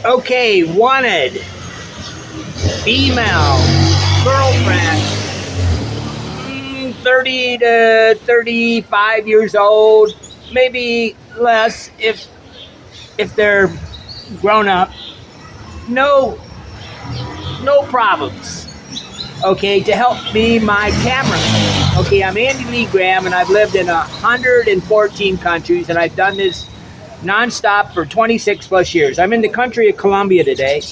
Okay, wanted female girlfriend, 30 to 35 years old, maybe less if they're grown up. No, no problems. Okay, to help me my camera. Okay, I'm Andy Lee Graham, and I've lived in 114 countries, and I've done this nonstop for 26 plus years. I'm in the country of Colombia today,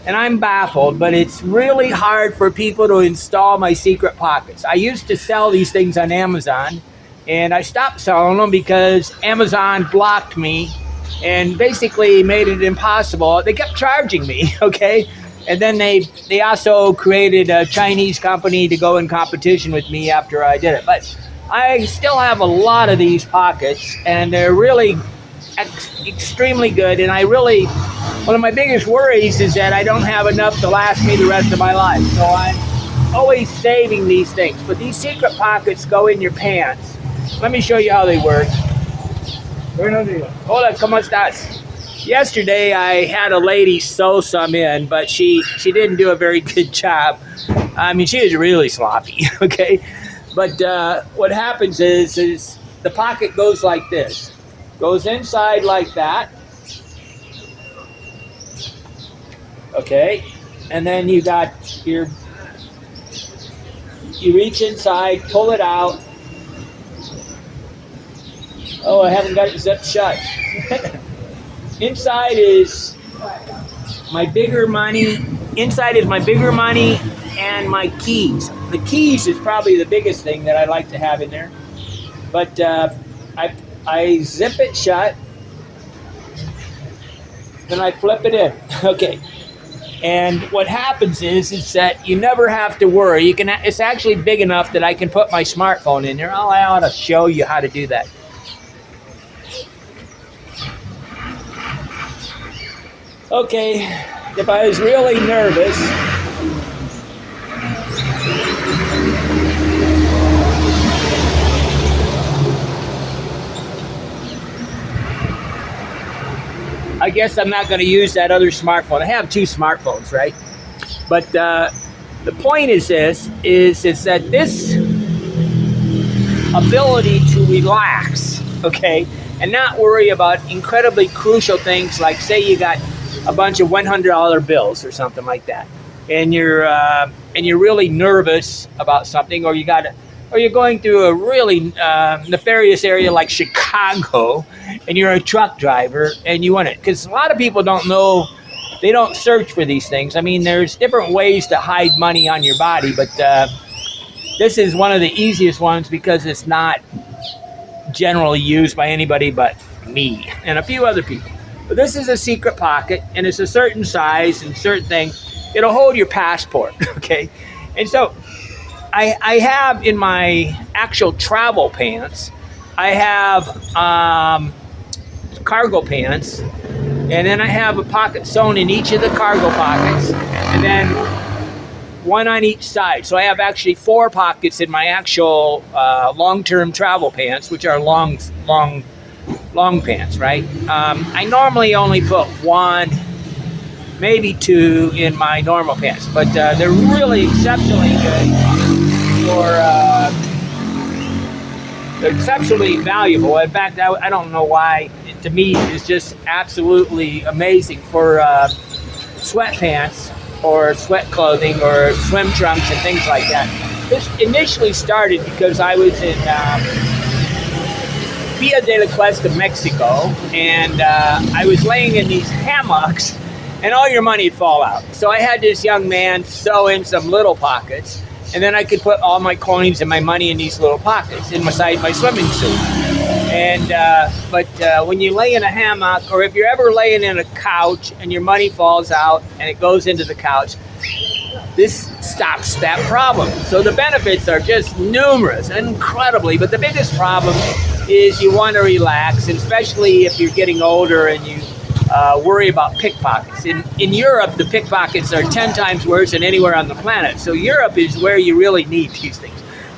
and I'm baffled, but it's really hard for people to install my secret pockets. I used to sell these things on Amazon, and I stopped selling them because Amazon blocked me and basically made it impossible. They kept charging me, okay? And then they also created a Chinese company to go in competition with me after I did it. But I still have a lot of these pockets, and they're really extremely good. And one of my biggest worries is that I don't have enough to last me the rest of my life. So I'm always saving these things. But these secret pockets go in your pants. Let me show you how they work. Hola, ¿cómo estás? Yesterday I had a lady sew some in, but she didn't do a very good job. I mean, she was really sloppy, okay? But what happens is the pocket goes like this. Goes inside like that. Okay? And then you reach inside, pull it out. Oh, I haven't got it zipped shut. Inside is my bigger money. Inside is my bigger money and my keys. The keys is probably the biggest thing that I like to have in there. But I zip it shut. Then I flip it in. Okay. And what happens is that you never have to worry. It's actually big enough that I can put my smartphone in there. I ought to show you how to do that. Okay, if I was really nervous, I guess I'm not going to use that other smartphone. I have two smartphones, right? But the point is that this ability to relax, okay, and not worry about incredibly crucial things like, say you got a bunch of $100 bills or something like that, and you're really nervous about something, or you're going through a really nefarious area like Chicago, and you're a truck driver and you want it, because a lot of people don't know, they don't search for these things. I mean, there's different ways to hide money on your body, but this is one of the easiest ones because it's not generally used by anybody but me and a few other people. But this is a secret pocket, and it's a certain size and certain thing. It'll hold your passport, okay? And so I have in my actual travel pants, I have cargo pants, and then I have a pocket sewn in each of the cargo pockets, and then one on each side. So I have actually 4 pockets in my actual long-term travel pants, which are long pants, right? I normally only put 1, maybe 2 in my normal pants, but they're really exceptionally good they're exceptionally valuable. In fact, I don't know why. To me, it's just absolutely amazing for sweatpants or sweat clothing or swim trunks and things like that. This initially started because I was in Villa de la Cuesta, Mexico, and I was laying in these hammocks, and all your money would fall out. So I had this young man sew in some little pockets, and then I could put all my coins and my money in these little pockets inside my swimming suit. And but when you lay in a hammock, or if you're ever laying in a couch and your money falls out and it goes into the couch, this stops that problem. So the benefits are just numerous, incredibly. But the biggest problem is you want to relax, and especially if you're getting older and you worry about pickpockets. In Europe, the pickpockets are 10 times worse than anywhere on the planet. So Europe is where you really need these things.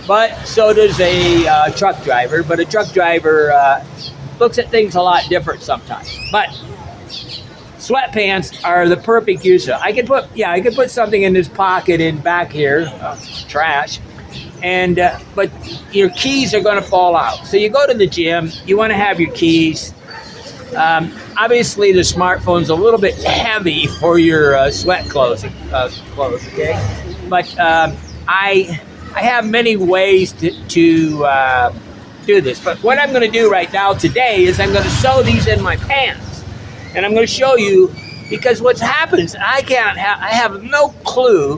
But so does a truck driver. But a truck driver looks at things a lot different sometimes. But sweatpants are the perfect use of. I could put something in this pocket in back here, trash, and but your keys are going to fall out. So you go to the gym, you want to have your keys. Obviously, the smartphone's a little bit heavy for your sweat clothes, okay? But I have many ways to do this. But what I'm going to do right now today is I'm going to sew these in my pants, and I'm going to show you, because what's happened is I have no clue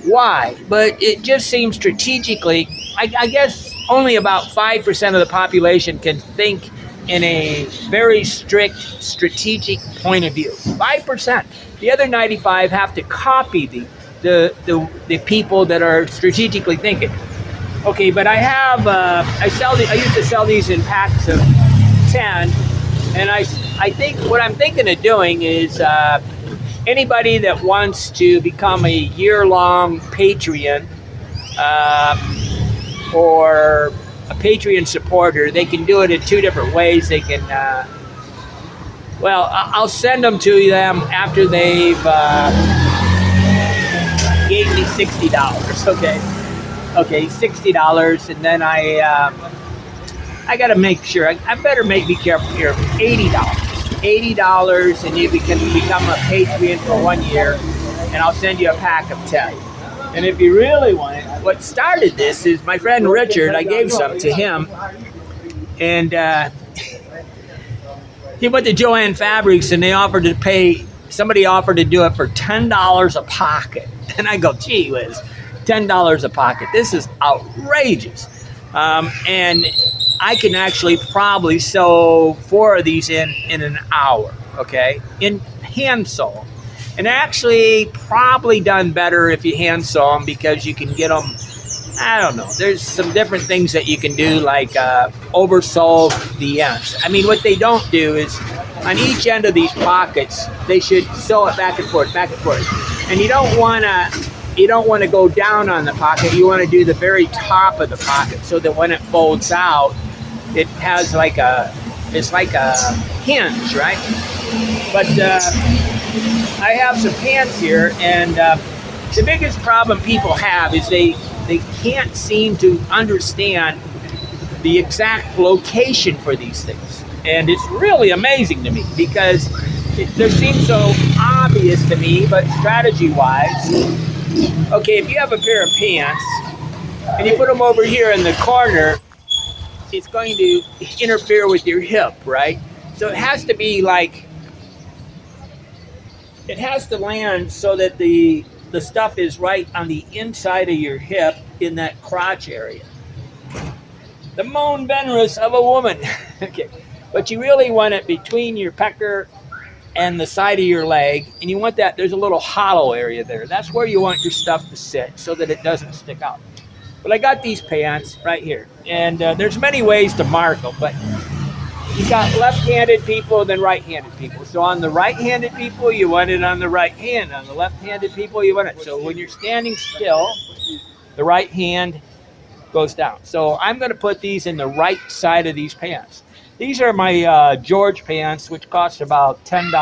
why, but it just seems strategically. I guess only about 5% of the population can think in a very strict strategic point of view. 5%. The other 95 have to copy the people that are strategically thinking. Okay, but I used to sell these in packs of 10, and I think what I'm thinking of doing is anybody that wants to become a year-long Patreon or a Patreon supporter, they can do it in two different ways. They can, I'll send them to them after they've gave me $60. Okay, $60, and then I got to make sure. I better be careful here. $80, and you can become a Patreon for 1 year, and I'll send you a pack of 10. And if you really want it, what started this is my friend Richard. I gave some to him, and he went to Joann Fabrics, and somebody offered to do it for $10 a pocket. And I go, gee whiz, $10 a pocket. This is outrageous. And I can actually probably sew 4 of these in an hour, okay, in hand sew. And actually probably done better if you hand sew them, because you can get them, I don't know, there's some different things that you can do, like oversew the ends. I mean, what they don't do is on each end of these pockets, they should sew it back and forth. And you don't want to go down on the pocket. You want to do the very top of the pocket, so that when it folds out, it has it's like a hinge, right? But I have some pants here, and the biggest problem people have is they can't seem to understand the exact location for these things. And it's really amazing to me, because they seem so obvious to me, but strategy-wise, okay, if you have a pair of pants and you put them over here in the corner, it's going to interfere with your hip, right? So it has to be it has to land so that the stuff is right on the inside of your hip, in that crotch area. The moan venerous of a woman. Okay, but you really want it between your pecker and the side of your leg, and you want that, there's a little hollow area there. That's where you want your stuff to sit, so that it doesn't stick out. But I got these pants right here, and there's many ways to mark them, but you got left-handed people and then right-handed people. So on the right-handed people, you want it on the right hand. On the left-handed people, you want it. So when you're standing still, the right hand goes down. So I'm going to put these in the right side of these pants. These are my George pants, which cost about $10.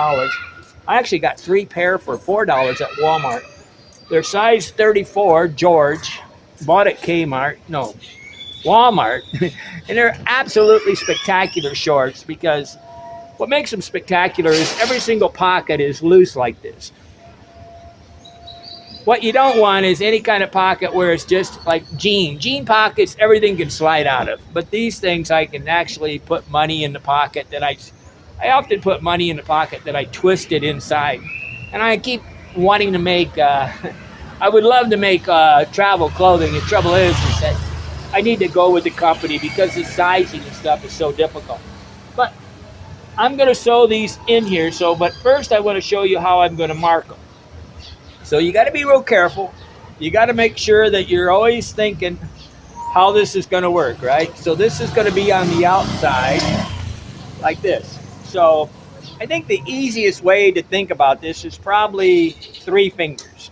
I actually got 3 pair for $4 at Walmart. They're size 34, George. Bought at Walmart. And they're absolutely spectacular shorts, because what makes them spectacular is every single pocket is loose like this. What you don't want is any kind of pocket where it's just like jean pockets, everything can slide out of. But these things, I can actually put money in the pocket that I often put money in the pocket that I twisted inside. And I keep wanting to make, I would love to make travel clothing. The trouble is that I need to go with the company, because the sizing and stuff is so difficult. But I'm going to sew these in here. But first I want to show you how I'm going to mark them. So you got to be real careful. You got to make sure that you're always thinking how this is going to work, right? So this is going to be on the outside like this. So I think the easiest way to think about this is probably 3 fingers.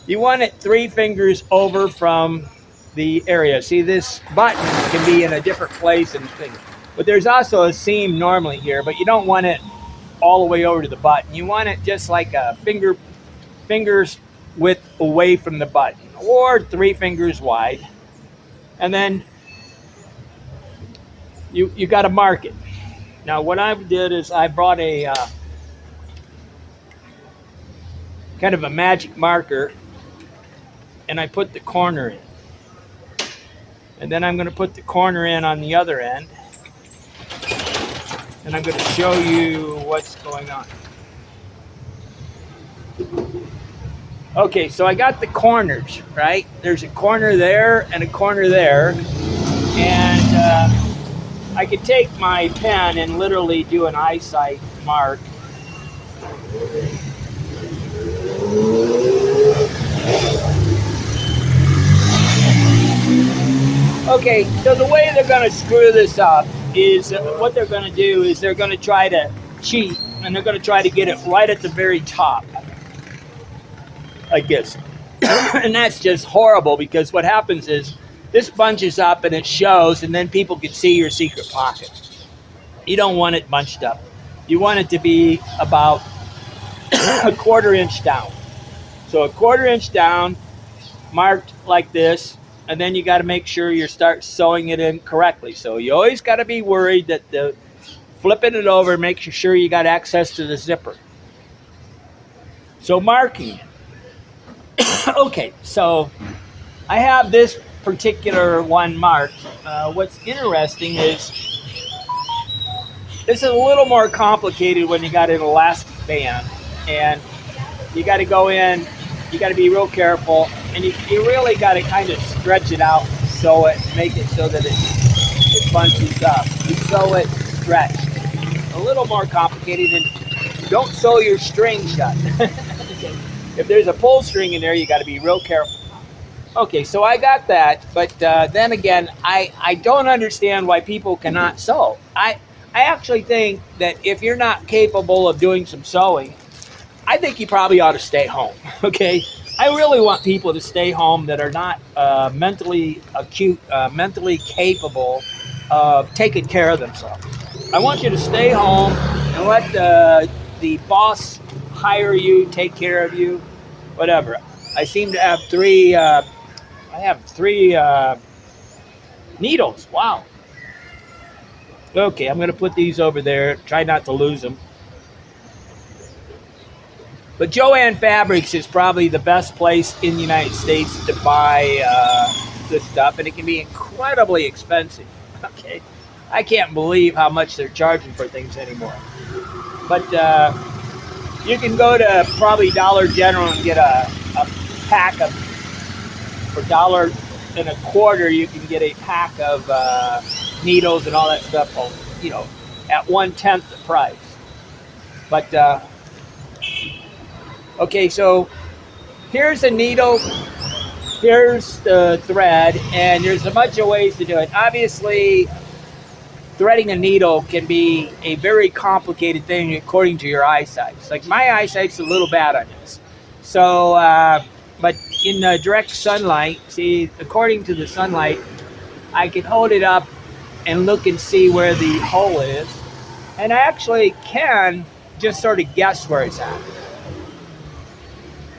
You want it 3 fingers over from the area. See, this button can be in a different place and things. But there's also a seam normally here, but you don't want it all the way over to the button. You want it just like a fingers width away from the button, or 3 fingers wide. And then you got to mark it. Now what I did is I brought a kind of a magic marker, and I put the corner in. And then I'm going to put the corner in on the other end. And I'm going to show you what's going on. Okay, so I got the corners, right? There's a corner there and a corner there. And I could take my pen and literally do an eyesight mark. Okay, so the way they're going to screw this up is what they're going to do is they're going to try to cheat, and they're going to try to get it right at the very top, like this. And that's just horrible, because what happens is this bunches up and it shows, and then people can see your secret pocket. You don't want it bunched up. You want it to be about a 1/4 inch down. So a 1/4 inch down, marked like this, and then you got to make sure you start sewing it in correctly. So you always got to be worried that the flipping it over makes sure you got access to the zipper. So marking it. Okay, so I have this particular one marked. What's interesting is this is a little more complicated when you got an elastic band, and you got to go in, you got to be real careful, and you really got to kind of stretch it out, sew it, make it so that it bunches up. You sew it, stretch. A little more complicated, and don't sew your string shut. If there's a pull string in there, you got to be real careful. Okay, so I got that, but then again, I don't understand why people cannot sew. I actually think that if you're not capable of doing some sewing, I think you probably ought to stay home, okay? I really want people to stay home that are not mentally capable of taking care of themselves. I want you to stay home and let the boss hire you, take care of you, whatever. I seem to have three needles. Wow. Okay, I'm going to put these over there. Try not to lose them. But Joann Fabrics is probably the best place in the United States to buy this stuff, and it can be incredibly expensive. Okay, I can't believe how much they're charging for things anymore. But you can go to probably Dollar General and get a pack of, for $1.25, you can get a pack of needles and all that stuff, at 1/10 the price. But okay, so here's a needle, here's the thread, and there's a bunch of ways to do it. Obviously, threading a needle can be a very complicated thing according to your eyesight. Like my eyesight's a little bad on this. So, but in the direct sunlight, see, according to the sunlight, I can hold it up and look and see where the hole is. And I actually can just sort of guess where it's at.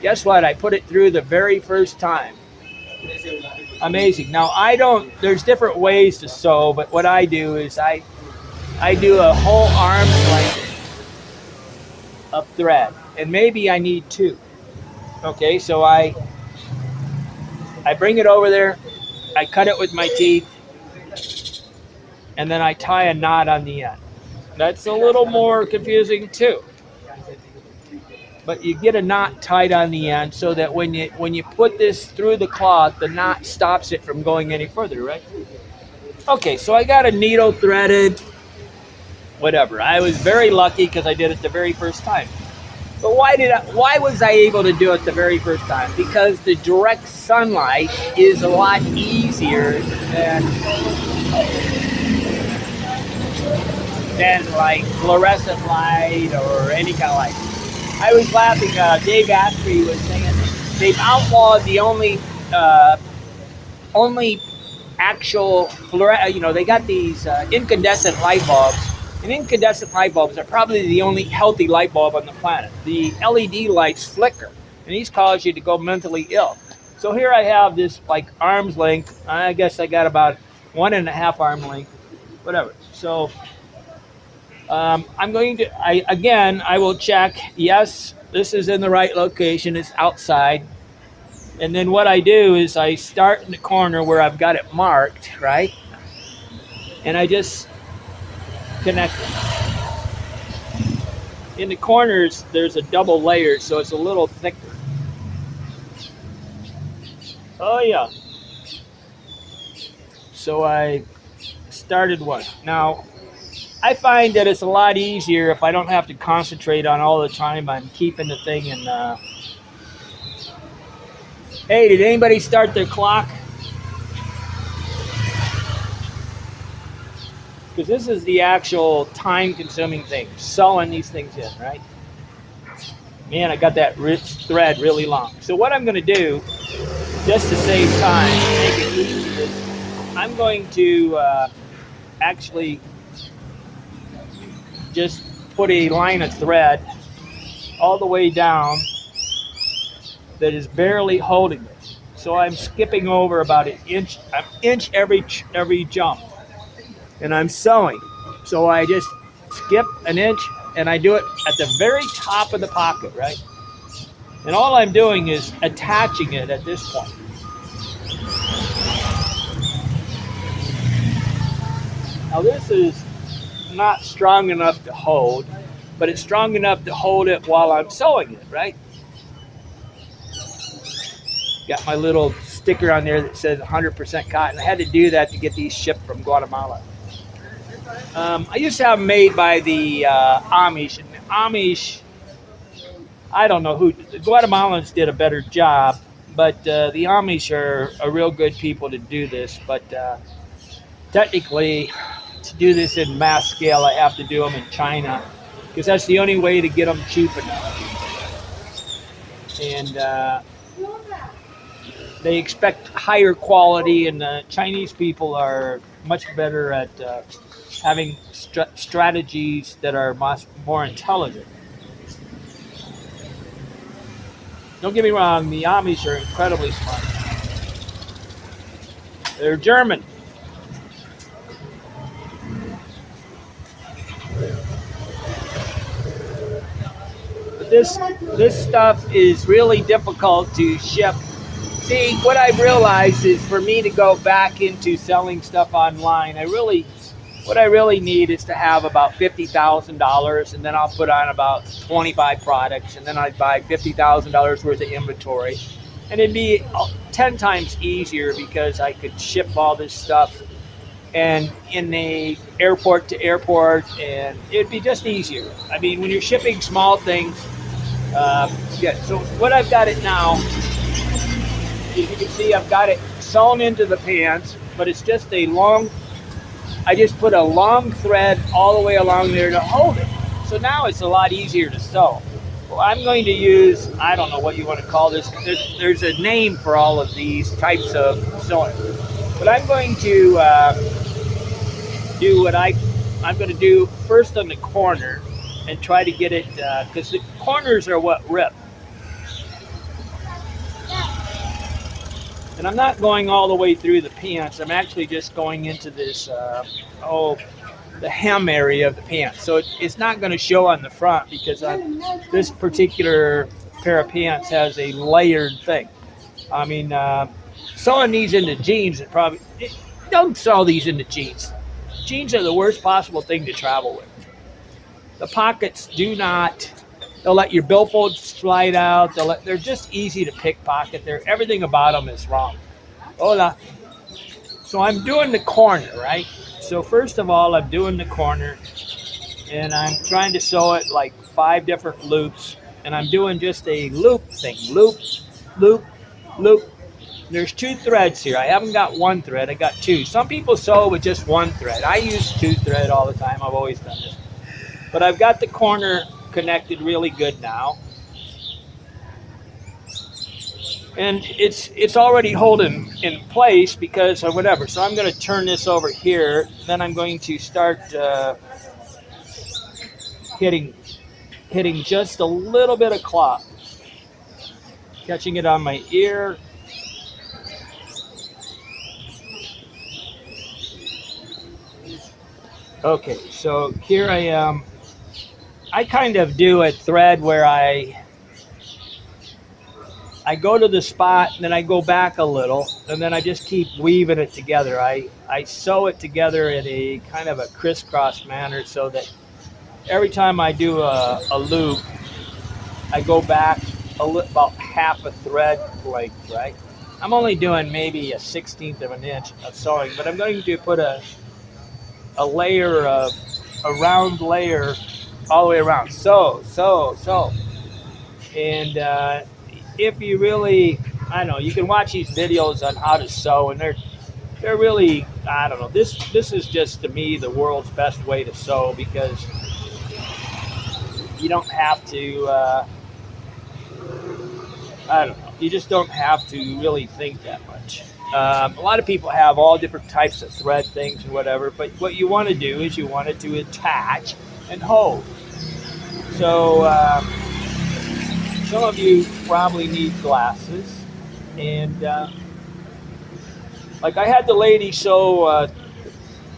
Guess what? I put it through the very first time. Amazing. Now there's different ways to sew, but what I do is I do a whole arm's length of thread, and maybe I need 2. Okay, so I bring it over there, I cut it with my teeth, and then I tie a knot on the end. That's a little more confusing too. But you get a knot tied on the end so that when you put this through the cloth, the knot stops it from going any further, right? Okay, so I got a needle threaded, whatever. I was very lucky because I did it the very first time. But why was I able to do it the very first time? Because the direct sunlight is a lot easier than like fluorescent light or any kind of light. I was laughing. Dave Asprey was saying they've outlawed the only actual they got these incandescent light bulbs And incandescent light bulbs are probably the only healthy light bulb on the planet. The LED lights flicker, and these cause you to go mentally ill. So here I have this like arm's length. I guess I got about 1.5 arm length, whatever. So I'm going to, I will check, yes, this is in the right location, it's outside. And then what I do is I start in the corner where I've got it marked, right? And I just connect it. In the corners, there's a double layer, so it's a little thicker. Oh yeah. So I started one. Now, I find that it's a lot easier if I don't have to concentrate on all the time on keeping the thing in. Hey, did anybody start their clock? Because this is the actual time-consuming thing, sewing these things in, right? Man, I got that thread really long. So what I'm going to do, just to save time, make it easy, is I'm going to actually just put a line of thread all the way down that is barely holding it. So I'm skipping over about an inch every jump, and I'm sewing. So I just skip an inch, and I do it at the very top of the pocket, right? And all I'm doing is attaching it at this point. Now this is not strong enough to hold, but it's strong enough to hold it while I'm sewing it, right? Got my little sticker on there that says 100% cotton. I had to do that to get these shipped from Guatemala. I used to have them made by the Amish, and the Amish, I don't know who, the Guatemalans did a better job, but the Amish are real good people to do this, but technically, to do this in mass scale, I have to do them in China, because that's the only way to get them cheap enough. And they expect higher quality, and the Chinese people are much better at having strategies that are more intelligent. Don't get me wrong, the Amish are incredibly smart. They're German. But this stuff is really difficult to ship. See, what I've realized is for me to go back into selling stuff online, what I really need is to have about $50,000, and then I'll put on about 25 products, and then I'd buy $50,000 worth of inventory. And it'd be 10 times easier because I could ship all this stuff and in the airport to airport, and it'd be just easier. I mean, when you're shipping small things, yeah. So what I've got it now, as you can see, I've got it sewn into the pants, but it's just I just put a long thread all the way along there to hold it. So now it's a lot easier to sew. Well, I'm going to use, I don't know what you want to call this. There's a name for all of these types of sewing. But I'm going to do what I'm going to do first on the corner and try to get it, because the corners are what rip. And I'm not going all the way through the pants. I'm actually just going into this, the hem area of the pants. So it's not going to show on the front because this particular pair of pants has a layered thing. I mean, sewing these into jeans, don't sew these into jeans. Jeans are the worst possible thing to travel with. The pockets they'll let your billfold slide out. They're just easy to pickpocket. Everything about them is wrong. Hola. So I'm doing the corner, right? So first of all, I'm doing the corner, and I'm trying to sew it like 5 different loops, and I'm doing just a loop thing. Loop, loop, loop. There's 2 threads here. I haven't got 1 thread. I got 2. Some people sew with just 1 thread. I use 2 thread all the time. I've always done this. But I've got the corner connected really good now, and it's already holding in place because of whatever. So I'm going to turn this over here, then I'm going to start hitting just a little bit of cloth, catching it on my ear. Okay, so here I am. I kind of do a thread where I go to the spot and then I go back a little and then I just keep weaving it together. I sew it together in a kind of a crisscross manner so that every time I do a loop, I go back about half a thread length, right? I'm only doing maybe a 1/16 of an inch of sewing, but I'm going to put a layer of a round layer all the way around. So. And if you really, I don't know, you can watch these videos on how to sew, and they're really, I don't know. This is just to me the world's best way to sew because you don't have to. I don't know. You just don't have to really think that much. A lot of people have all different types of thread things or whatever, but what you want to do is you want it to attach and hold. So some of you probably need glasses, and like I had the lady sew.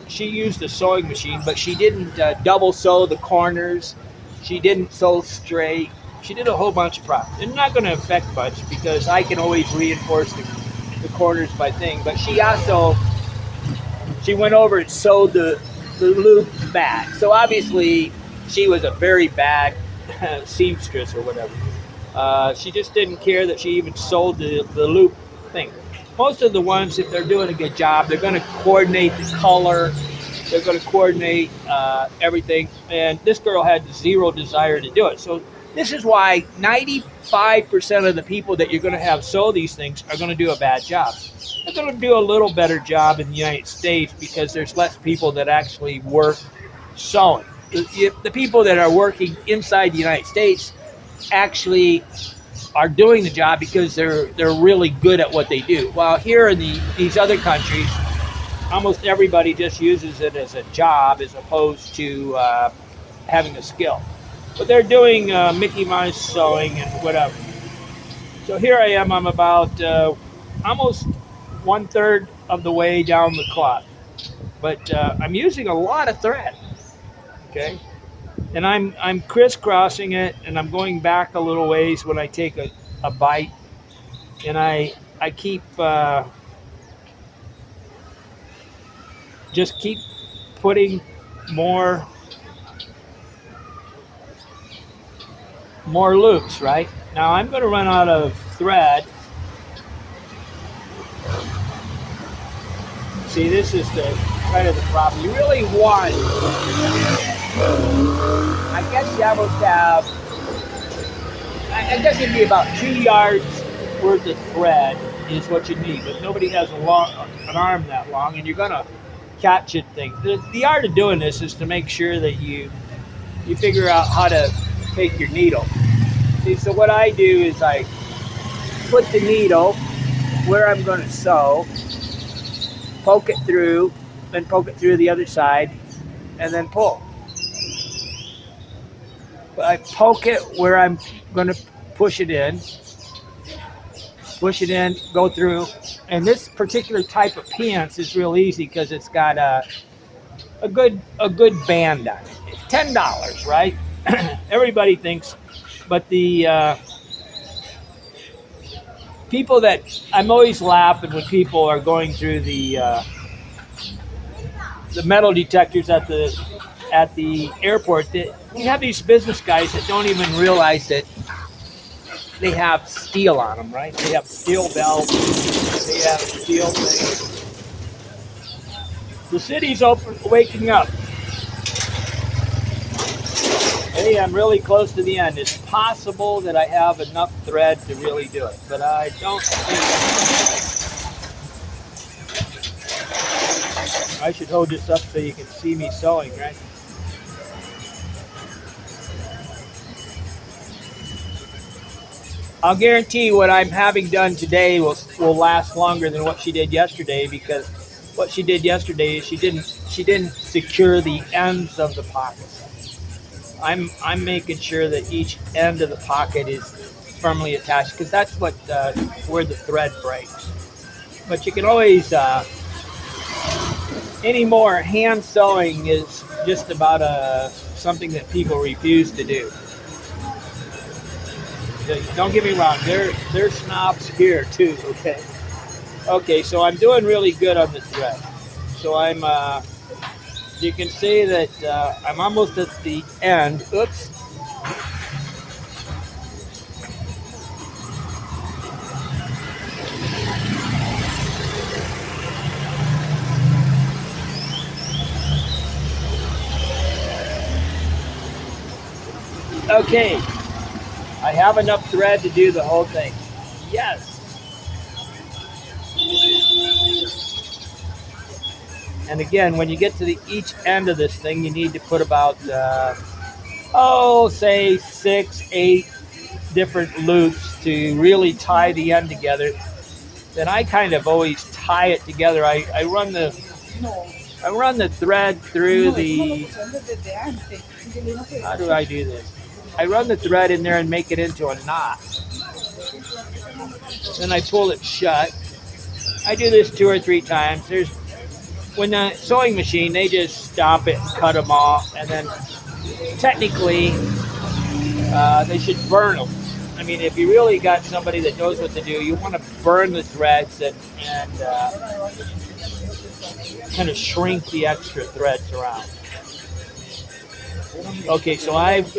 She used a sewing machine, but she didn't double sew the corners. She didn't sew straight. She did a whole bunch of problems. It's not going to affect much because I can always reinforce the corners by thing. But she went over and sewed the loop back. So obviously she was a very bad seamstress or whatever. She just didn't care that she even sewed the loop thing. Most of the ones, if they're doing a good job, they're going to coordinate the color. They're going to coordinate everything. And this girl had zero desire to do it. So this is why 95% of the people that you're going to have sew these things are going to do a bad job. They're going to do a little better job in the United States because there's less people that actually work sewing. The people that are working inside the United States actually are doing the job because they're really good at what they do. While here in these other countries, almost everybody just uses it as a job as opposed to having a skill. But they're doing Mickey Mouse sewing and whatever. So here I am. I'm about almost 1/3 of the way down the cloth, but I'm using a lot of thread. Okay, and I'm crisscrossing it, and I'm going back a little ways when I take a bite, and I keep just keep putting more loops, right? Now I'm going to run out of thread. See, this is the kind of the problem. You really want, I guess you almost have, I guess it'd be about 2 yards worth of thread is what you need, but nobody has an arm that long, and you're going to catch it things. The art of doing this is to make sure that you figure out how to take your needle. See, so what I do is I put the needle where I'm going to sew, poke it through, then poke it through the other side, and then pull. But I poke it where I'm going to push it in, go through. And this particular type of pants is real easy because it's got a good band on it. It's $10, right? Everybody thinks, but the people that I'm always laughing when people are going through the metal detectors at the airport. That you have these business guys that don't even realize that they have steel on them, right? They have steel belts, they have steel things. The city's waking up. Hey, I'm really close to the end. It's possible that I have enough thread to really do it, but I don't think I should hold this up so you can see me sewing, right? I'll guarantee what I'm having done today will last longer than what she did yesterday, because what she did yesterday is she didn't secure the ends of the pockets. I'm making sure that each end of the pocket is firmly attached because that's what where the thread breaks. But you can always any more hand sewing is just about something that people refuse to do. Don't get me wrong, they're snobs here too. Okay, so I'm doing really good on the thread. So you can see that I'm almost at the end. Oops. Okay, I have enough thread to do the whole thing. Yes. And again, when you get to each end of this thing, you need to put about, say 6, 8 different loops to really tie the end together. Then I kind of always tie it together. I run the thread through the. How do I do this? I run the thread in there and make it into a knot. Then I pull it shut. I do this 2 or 3 times. When the sewing machine, they just stop it and cut them off, and then technically they should burn them. I mean, if you really got somebody that knows what to do, you want to burn the threads and kind of shrink the extra threads around. Okay, so I've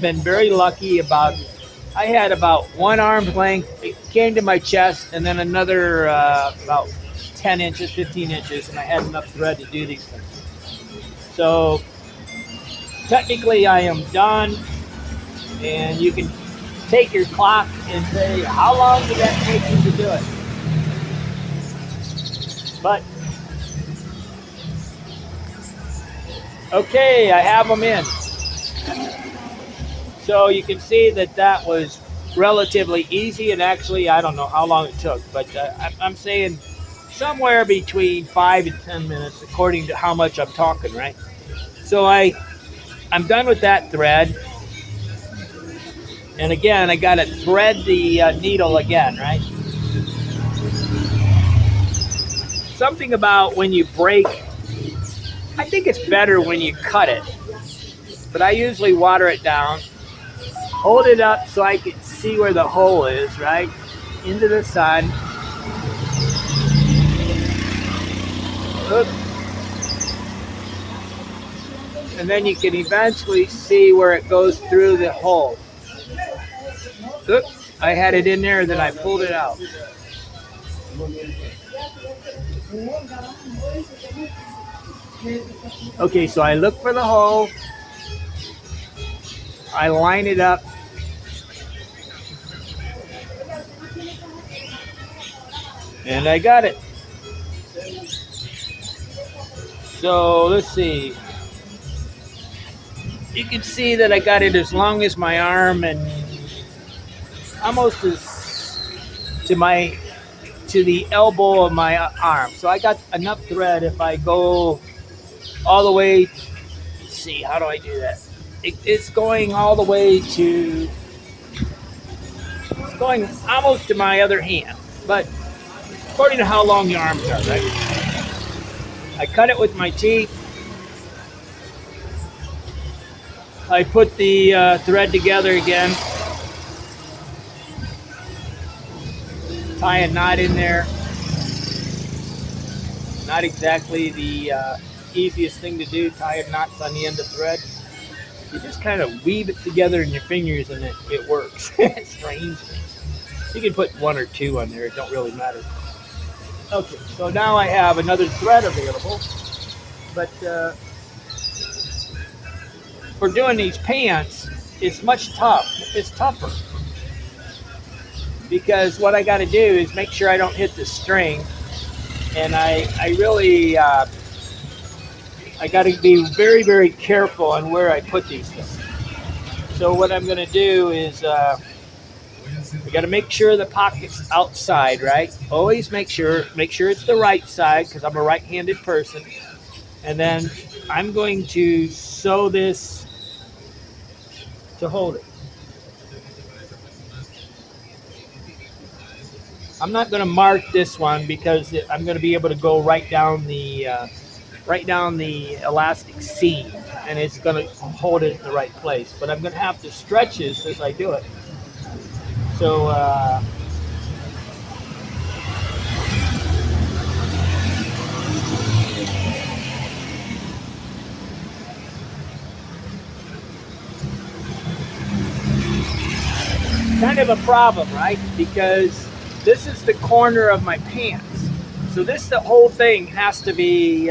been very lucky I had about 1 arm's length. It came to my chest, and then another about 10 inches, 15 inches, and I had enough thread to do these things. So technically I am done, and you can take your clock and say, how long did that take you to do it? But, okay, I have them in. So you can see that was relatively easy, and actually I don't know how long it took, but I'm saying somewhere between 5 and 10 minutes, according to how much I'm talking, right? So I'm done with that thread. And again, I got to thread the needle again, right? Something about when you break, I think it's better when you cut it. But I usually water it down, hold it up so I can see where the hole is, right? Into the sun. Oops. And then you can eventually see where it goes through the hole. Oops. I had it in there, then I pulled it out. Okay, so I look for the hole. I line it up. And I got it. So let's see. You can see that I got it as long as my arm and almost to the elbow of my arm. So I got enough thread if I go all the way. Let's see, how do I do that? It's going all the way to, it's going almost to my other hand, but according to how long your arms are, right? I cut it with my teeth. I put the thread together again. Tie a knot in there. Not exactly the easiest thing to do, tie knots on the end of thread. You just kind of weave it together in your fingers and it works. Strange. You can put 1 or 2 on there, it don't really matter. Okay, so now I have another thread available, but for doing these pants, it's tougher. Because what I got to do is make sure I don't hit the string, and I really I got to be very, very careful on where I put these things. So what I'm going to do is I got to make sure the pocket's outside, right? Always make sure it's the right side because I'm a right-handed person. And then I'm going to sew this to hold it. I'm not going to mark this one because I'm going to be able to go right down the elastic seam, and it's going to hold it in the right place. But I'm going to have to stretch this as I do it. So kind of a problem, right? Because this is the corner of my pants. So the whole thing has to be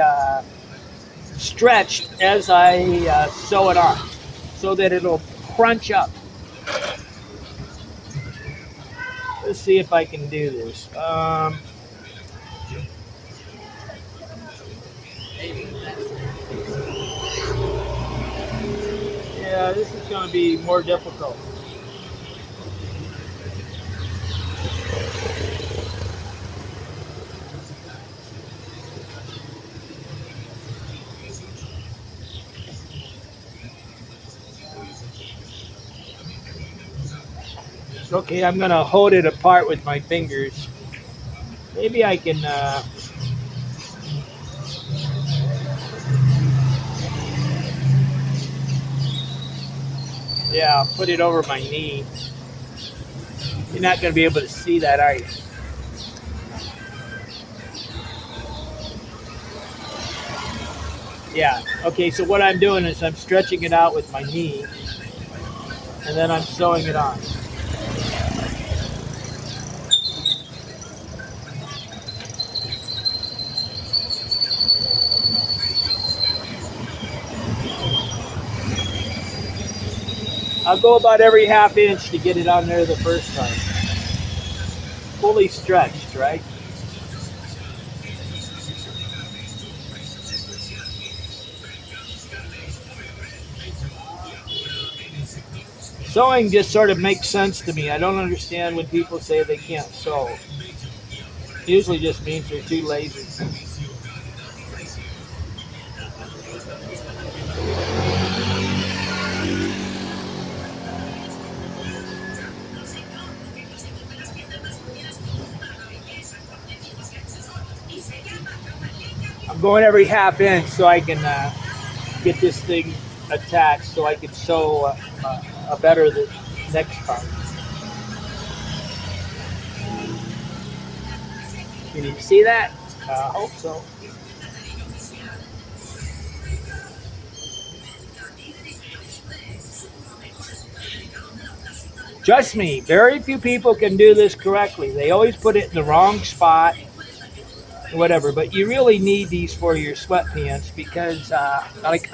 stretched as I sew it on so that it'll crunch up. Let's see if I can do this. Yeah, this is going to be more difficult. Okay, I'm going to hold it apart with my fingers. Maybe I can yeah, put it over my knee. You're not going to be able to see that, are you? Yeah, okay, so what I'm doing is I'm stretching it out with my knee, and then I'm sewing it on. I'll go about every half inch to get it on there the first time. Fully stretched, right? Sewing just sort of makes sense to me. I don't understand when people say they can't sew. It usually just means they're too lazy. I'm going every half inch so I can get this thing attached so I can sew better the next part. Can you see that? I hope so. Trust me, very few people can do this correctly. They always put it in the wrong spot, whatever. But you really need these for your sweatpants because, like,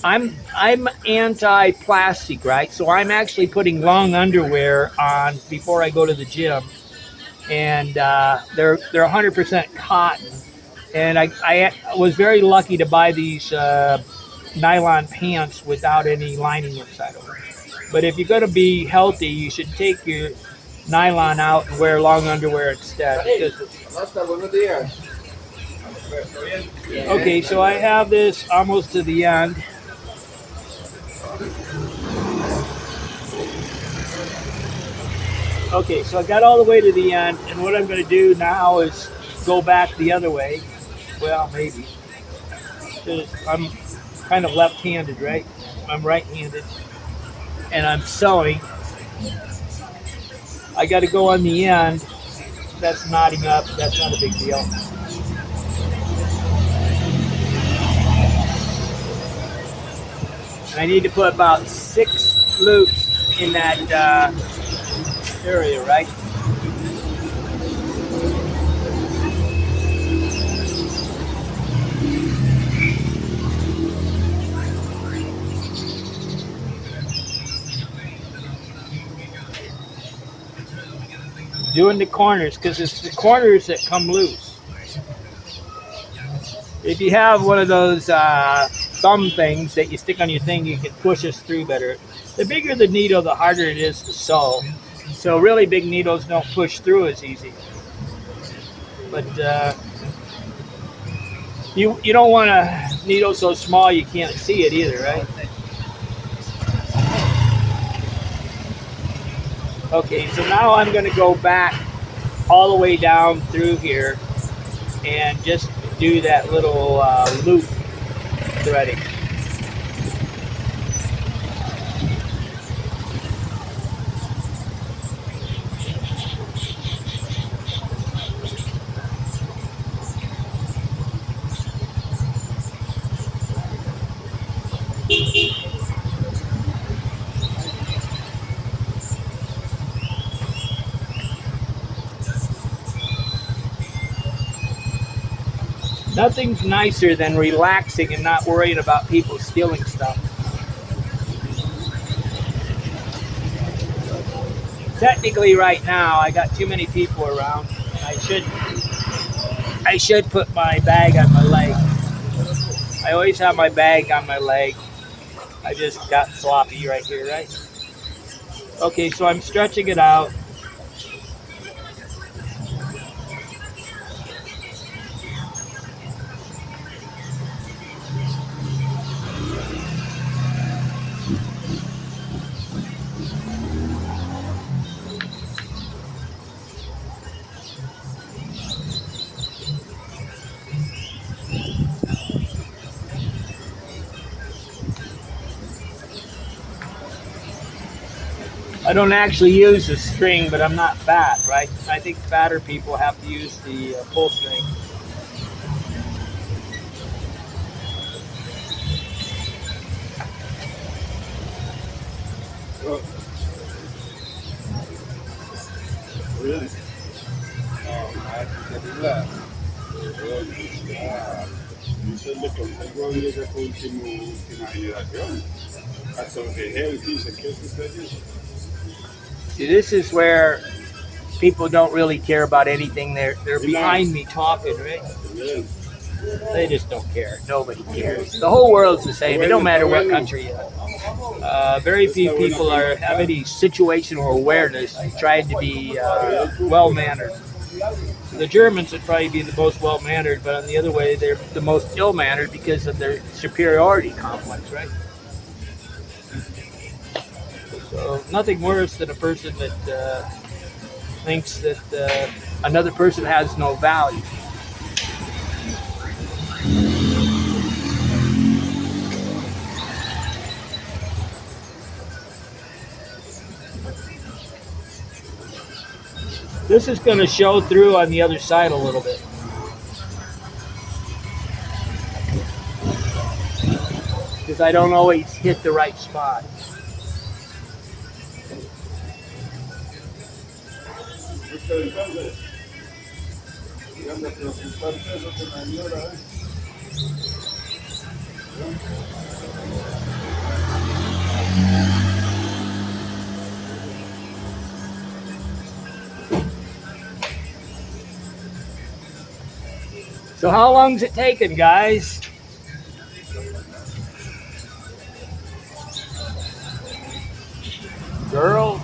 I'm anti-plastic, right? So I'm actually putting long underwear on before I go to the gym, and they're 100% cotton. And I was very lucky to buy these nylon pants without any lining inside of them. But if you're going to be healthy, you should take your nylon out and wear long underwear instead. Okay, so I have this almost to the end. Okay, so I got all the way to the end, and what I'm going to do now is go back the other way. Well, maybe. I'm kind of left-handed, right? I'm right-handed, and I'm sewing. I got to go on the end. That's knotting up. That's not a big deal. I need to put about 6 loops in that area, right? Doing the corners because it's the corners that come loose. If you have one of those thumb things that you stick on your thing, you can push this through better. The bigger the needle, the harder it is to sew. So really big needles don't push through as easy. But you don't want a needle so small you can't see it either, right? Okay, so now I'm going to go back all the way down through here and just do that little loop threading. Nothing's nicer than relaxing and not worrying about people stealing stuff. Technically, right now, I got too many people around, and I should put my bag on my leg. I always have my bag on my leg. I just got sloppy right here, right? Okay, so I'm stretching it out. I don't actually use the string, but I'm not fat, right? I think fatter people have to use the pull string. Oh, really? Dice el consejo de esa última generación. Hasta los viejos dicen que es usted dice. See, this is where people don't really care about anything. They're behind me talking, right? They just don't care. Nobody cares. The whole world's the same. It don't matter what country you're in. Very few people have any situational awareness trying to be well-mannered. The Germans would probably be the most well-mannered, but on the other way, they're the most ill-mannered because of their superiority complex, right? So nothing worse than a person that thinks that another person has no value. This is going to show through on the other side a little bit. Because I don't always hit the right spot. Entonces, digamos, preocuparse eso que me ignora, So how long's it taken, guys? Girls?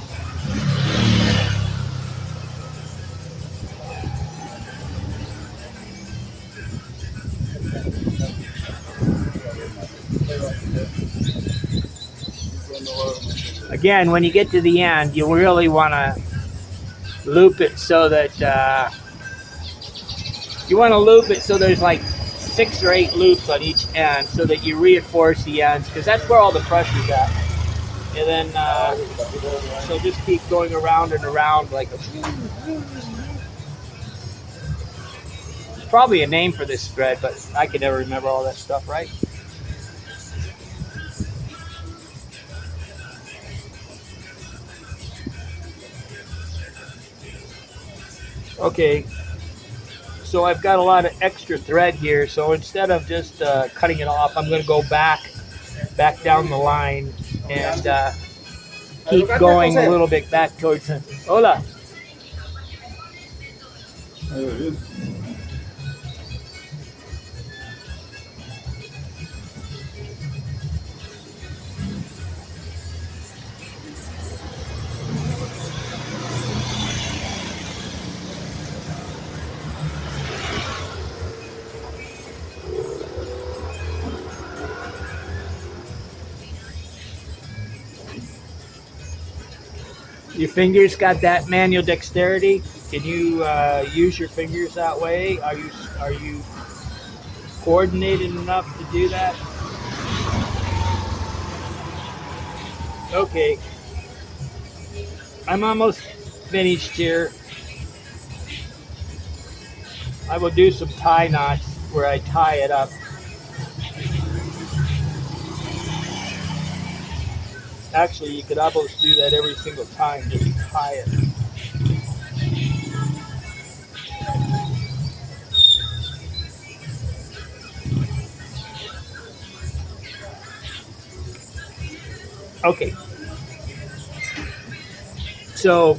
Again, when you get to the end, you really want to loop it so that there's like 6 or 8 loops on each end so that you reinforce the ends, because that's where all the pressure's at. And then so just keep going around and around like a... There's probably a name for this thread, but I can never remember all that stuff, right? Okay, so I've got a lot of extra thread here, so instead of just cutting it off, I'm going to go back down the line and keep going a little bit back towards the... Hola. Your fingers got that manual dexterity? Can you use your fingers that way? Are you coordinated enough to do that? Okay, I'm almost finished here. I will do some tie knots where I tie it up. Actually, you could almost do that every single time, just tie it. Okay, so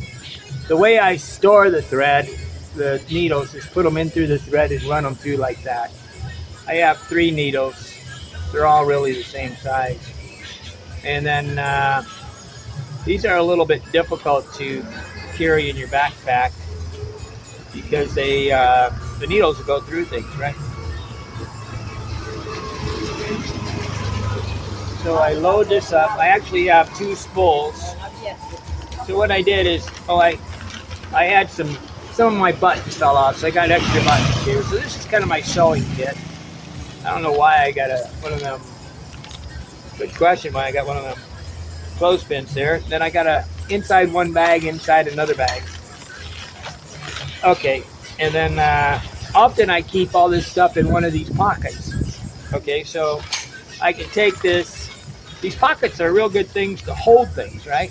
the way I store the needles, is put them in through the thread and run them through like that. I have 3 needles. They're all really the same size. And then these are a little bit difficult to carry in your backpack because the needles will go through things, right? So I load this up. I actually have 2 spools. So what I did is, I had some of my buttons fell off, so I got extra buttons here. So this is kind of my sewing kit. I don't know why I got one of them. Good question why I got one of them clothespins there. Then I got inside one bag, inside another bag. Okay, and then often I keep all this stuff in one of these pockets. Okay, so I can take this. These pockets are real good things to hold things, right?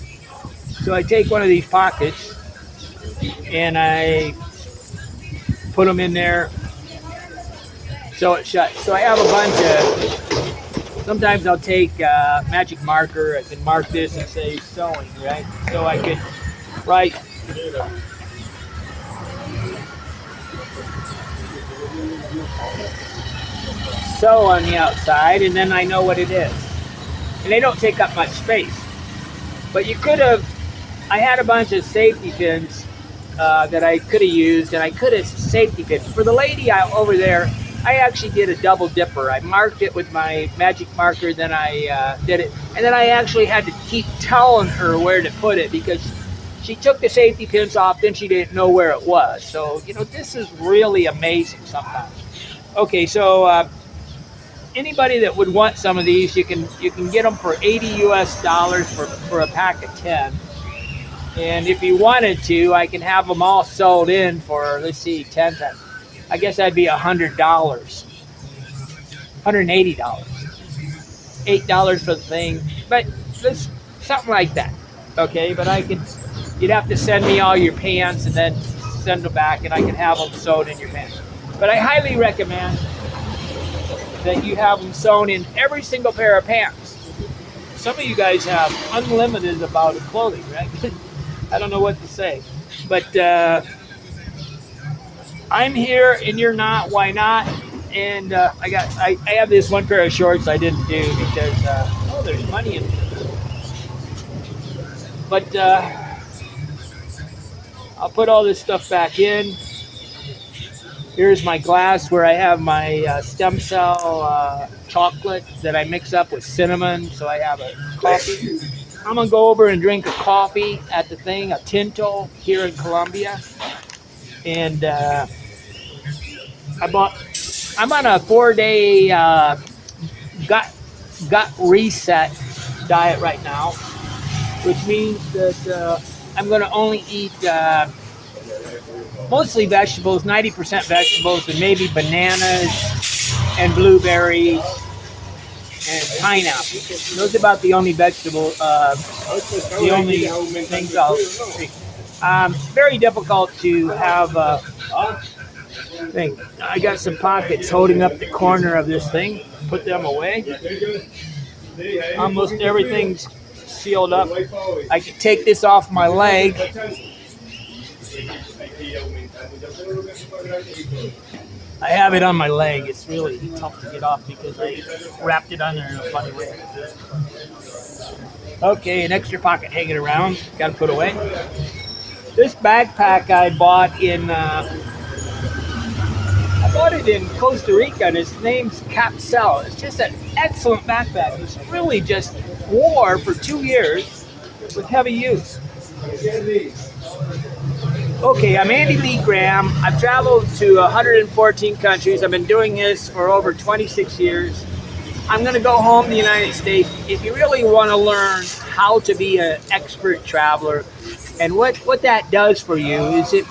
So I take one of these pockets and I put them in there, sew it shut. So I have a bunch of, sometimes I'll take magic marker, I can mark this and say sewing, right? So I could write sew on the outside, and then I know what it is. And they don't take up much space. But you could have, I had a bunch of safety pins that I could have used, and I could have safety pins. For the lady over there, I actually did a double dipper. I marked it with my magic marker, then I did it. And then I actually had to keep telling her where to put it because she took the safety pins off, then she didn't know where it was. So, this is really amazing sometimes. Okay, so anybody that would want some of these, you can get them for $80 US for a pack of 10. And if you wanted to, I can have them all sold in for, let's see, 10 times. I guess that'd be $100, $180, $8 for the thing, but it's something like that. Okay, but you'd have to send me all your pants and then send them back, and I can have them sewed in your pants. But I highly recommend that you have them sewn in every single pair of pants. Some of you guys have unlimited amount of clothing, right? I don't know what to say, but I'm here and you're not. Why not? And I have this one pair of shorts I didn't do because there's money in it. But I'll put all this stuff back in. Here's my glass where I have my stem cell chocolate that I mix up with cinnamon, so I have a coffee. I'm gonna go over and drink a coffee at the thing, a Tinto here in Colombia, and I'm on a 4-day gut reset diet right now, which means that I'm gonna only eat mostly vegetables, 90% vegetables, and maybe bananas and blueberries and pineapple. Those are about the only the only things I'll eat. Very difficult to have thing. I got some pockets holding up the corner of this thing. Put them away. Almost everything's sealed up. I can take this off my leg. I have it on my leg. It's really tough to get off because I wrapped it on there in a funny way. Okay, an extra pocket hanging around. Got to put away. This backpack I bought in Costa Rica, and its name's Capsule. It's just an excellent backpack. It's really just wore for 2 years with heavy use. Okay, I'm Andy Lee Graham. I've traveled to 114 countries. I've been doing this for over 26 years. I'm going to go home to the United States. If you really want to learn how to be an expert traveler, and what that does for you is it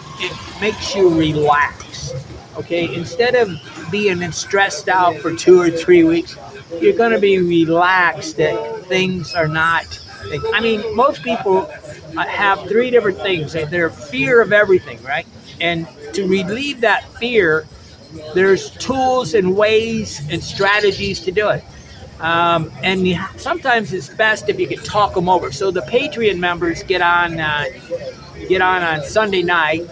makes you relax. Okay, instead of being stressed out for 2 or 3 weeks, you're going to be relaxed that things are not. I mean, most people have three different things. They're fear of everything, right? And to relieve that fear, there's tools and ways and strategies to do it. Sometimes it's best if you can talk them over. So the Patreon members get on Sunday night,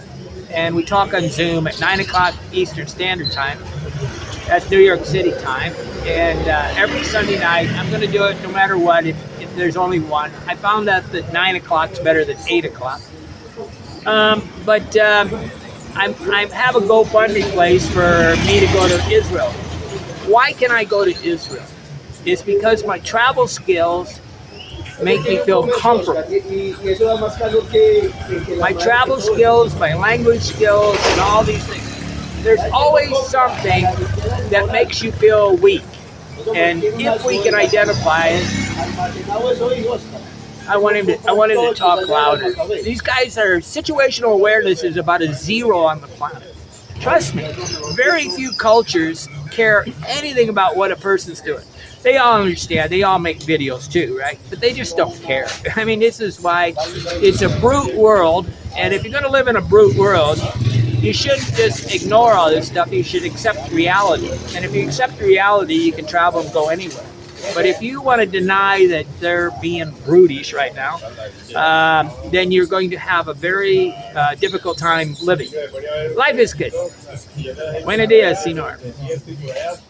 and we talk on Zoom at 9 o'clock Eastern Standard Time. That's New York City time. And every Sunday night, I'm going to do it no matter what. If there's only one, I found that 9 o'clock is better than 8 o'clock. I have a GoFundMe place for me to go to Israel. Why can I go to Israel? It's because my travel skills make me feel comfortable. My travel skills, my language skills, and all these things. There's always something that makes you feel weak. And if we can identify it, I want him to talk louder. These guys are, situational awareness is about a 0 on the planet. Trust me, very few cultures care anything about what a person's doing. They all understand. They all make videos too, right? But they just don't care. I mean, this is why it's a brute world. And if you're going to live in a brute world, you shouldn't just ignore all this stuff. You should accept reality. And if you accept reality, you can travel and go anywhere. But if you want to deny that they're being brutish right now, then you're going to have a very difficult time living. Life is good. Buenos dias, senor.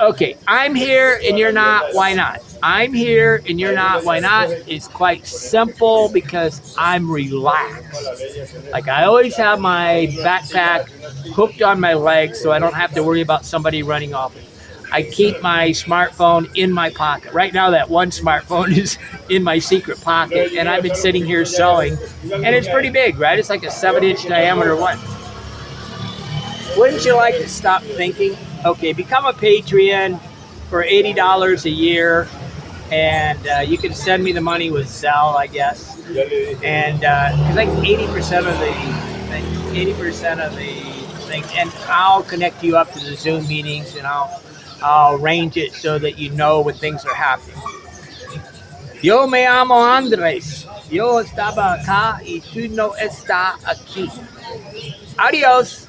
Okay, I'm here and you're not. Why not? I'm here and you're not. Why not? It's quite simple because I'm relaxed. Like I always have my backpack hooked on my legs so I don't have to worry about somebody running off it. I keep my smartphone in my pocket. Right now, that one smartphone is in my secret pocket, and I've been sitting here sewing, and it's pretty big, right? It's like a 7-inch diameter one. Wouldn't you like to stop thinking? Okay, become a Patreon for $80 a year, and you can send me the money with Zelle, I guess. And because like 80% of the thing, and I'll connect you up to the Zoom meetings, and I'll arrange it so that you know when things are happening. Yo me llamo Andres. Yo estaba acá y tú no estás aquí. Adios.